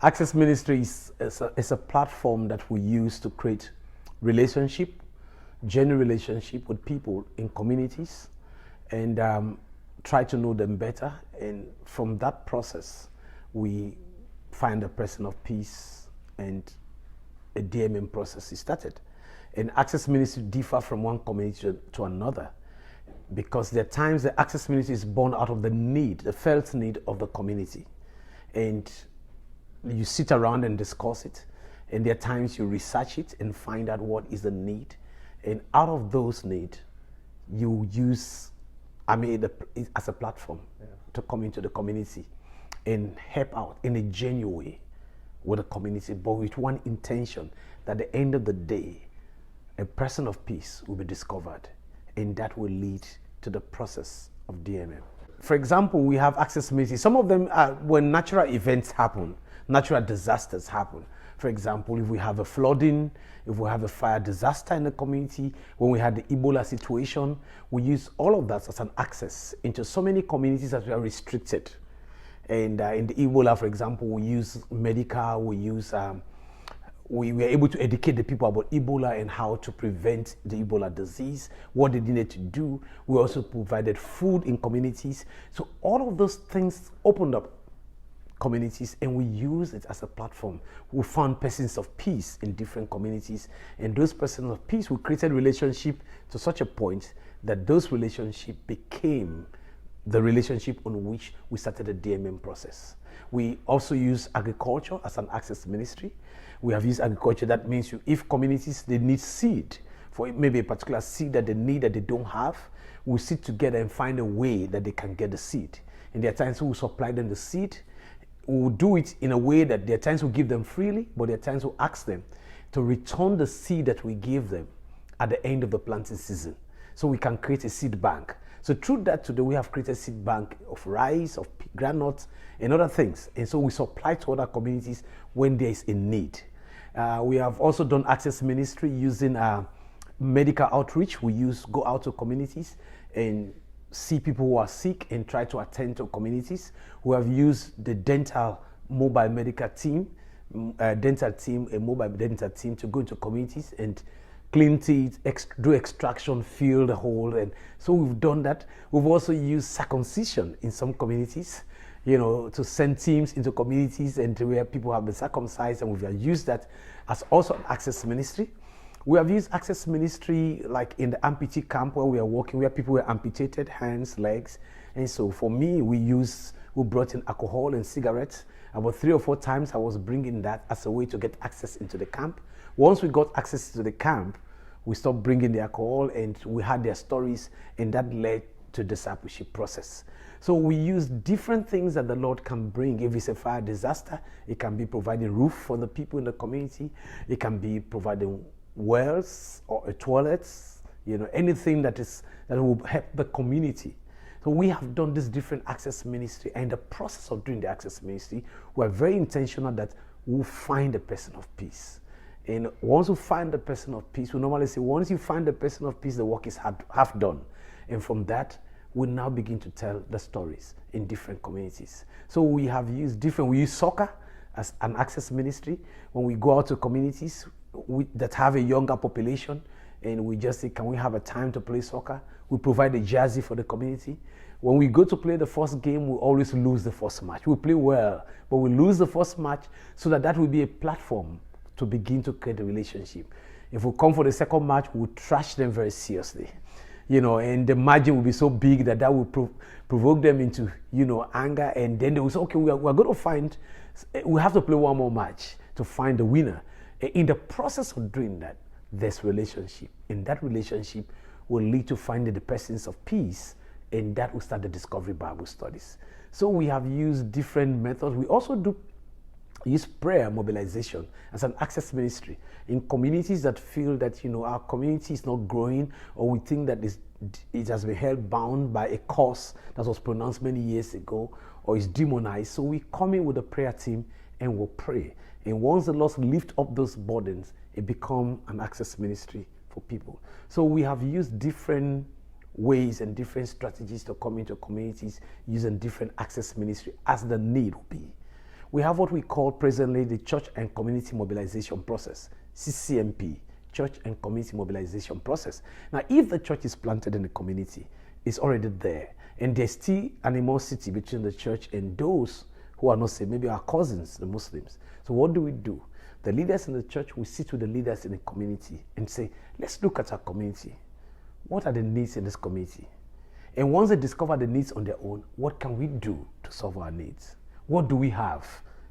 Access Ministries is a platform that we use to create relationship, genuine relationship with people in communities, and try to know them better. And from that process, we find a person of peace, and a DMM process is started. And Access Ministry differ from one community to another, because there are times the Access Ministry is born out of the need, the felt need of the community. And you sit around and discuss it. And there are times you research it and find out what is the need. And out of those needs, you use as a platform to come into the community and help out in a genuine way with the community, but with one intention, that at the end of the day, a person of peace will be discovered, and that will lead to the process of DMM. For example, we have Access Ministries. Some of them are when natural events happen, natural disasters happen. For example, if we have a flooding, if we have a fire disaster in the community, when we had the Ebola situation, we use all of that as an access into so many communities that we are restricted. And in the Ebola, for example, we use medical, we were able to educate the people about Ebola and how to prevent the Ebola disease, what they needed to do. We also provided food in communities. So all of those things opened up communities, and we use it as a platform. We found persons of peace in different communities, and those persons of peace, we created relationship to such a point that those relationships became the relationship on which we started the DMM process. We also use agriculture as an access ministry. We have used agriculture. That means if communities, they need seed, for maybe a particular seed that they need that they don't have, we sit together and find a way that they can get the seed. And there are times we will supply them the seed. We will do it in a way that there are times we give them freely, but there are times we ask them to return the seed that we give them at the end of the planting season, so we can create a seed bank. So through that, today we have created a seed bank of rice, of granules, and other things. And so we supply to other communities when there is a need. We have also done access ministry using medical outreach. We go out to communities and see people who are sick and try to attend to communities. We have used the dental mobile medical team, a mobile dental team to go into communities and clean teeth, do extraction, fill the hole. And so we've done that. We've also used circumcision in some communities, to send teams into communities and to where people have been circumcised, and we've used that as also an access ministry. We have used access ministry like in the amputee camp where we are working, where people were amputated, hands, legs. And so for me, we brought in alcohol and cigarettes. About 3 or 4 times I was bringing that as a way to get access into the camp. Once we got access to the camp, we stopped bringing the alcohol, and we had their stories, and that led to discipleship process. So we use different things that the Lord can bring. If it's a fire disaster, it can be providing roof for the people in the community. It can be providing wells or toilets, anything that will help the community. So we have done this different access ministry, and the process of doing the access ministry, we're very intentional that we'll find a person of peace. And once we find the person of peace, we normally say, once you find the person of peace, the work is half done. And from that, we now begin to tell the stories in different communities. So we use soccer as an access ministry. When we go out to communities that have a younger population, and we just say, can we have a time to play soccer? We provide a jersey for the community. When we go to play the first game, we always lose the first match. We play well, but we lose the first match, so that will be a platform to begin to create a relationship. If we come for the second match, we'll trash them very seriously. And the margin will be so big that will provoke them into, anger. And then they will say, okay, we're going to we have to play one more match to find the winner. In the process of doing that, there's relationship. And that relationship will lead to finding the persons of peace, and that will start the Discovery Bible studies. So we have used different methods. We also use prayer mobilization as an access ministry in communities that feel that our community is not growing, or we think that it has been held bound by a curse that was pronounced many years ago, or is demonized. So we come in with a prayer team and we'll pray. And once the Lord lift up those burdens, it becomes an access ministry for people. So we have used different ways and different strategies to come into communities using different access ministry as the need will be. We have what we call presently the Church and Community Mobilization Process, CCMP, Church and Community Mobilization Process. Now, if the church is planted in the community, it's already there, and there's still animosity between the church and those who are not saved, maybe our cousins, the Muslims. So what do? The leaders in the church will sit with the leaders in the community and say, let's look at our community. What are the needs in this community? And once they discover the needs on their own, what can we do to solve our needs? What do we have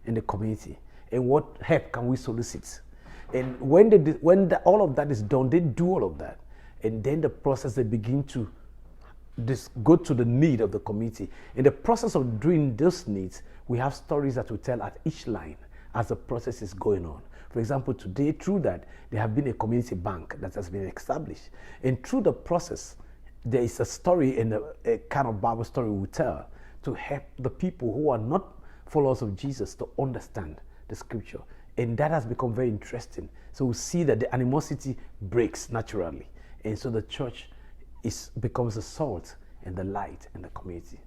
in the community? And what help can we solicit? And when all of that is done, they do all of that. And then the process, they begin to go to the need of the community. In the process of doing those needs, we have stories that we tell at each line as the process is going on. For example, today, through that, there have been a community bank that has been established. And through the process, there is a story and a kind of Bible story we tell to help the people who are not followers of Jesus to understand the scripture. And that has become very interesting. So we see that the animosity breaks naturally. And so the church becomes the salt and the light in the community.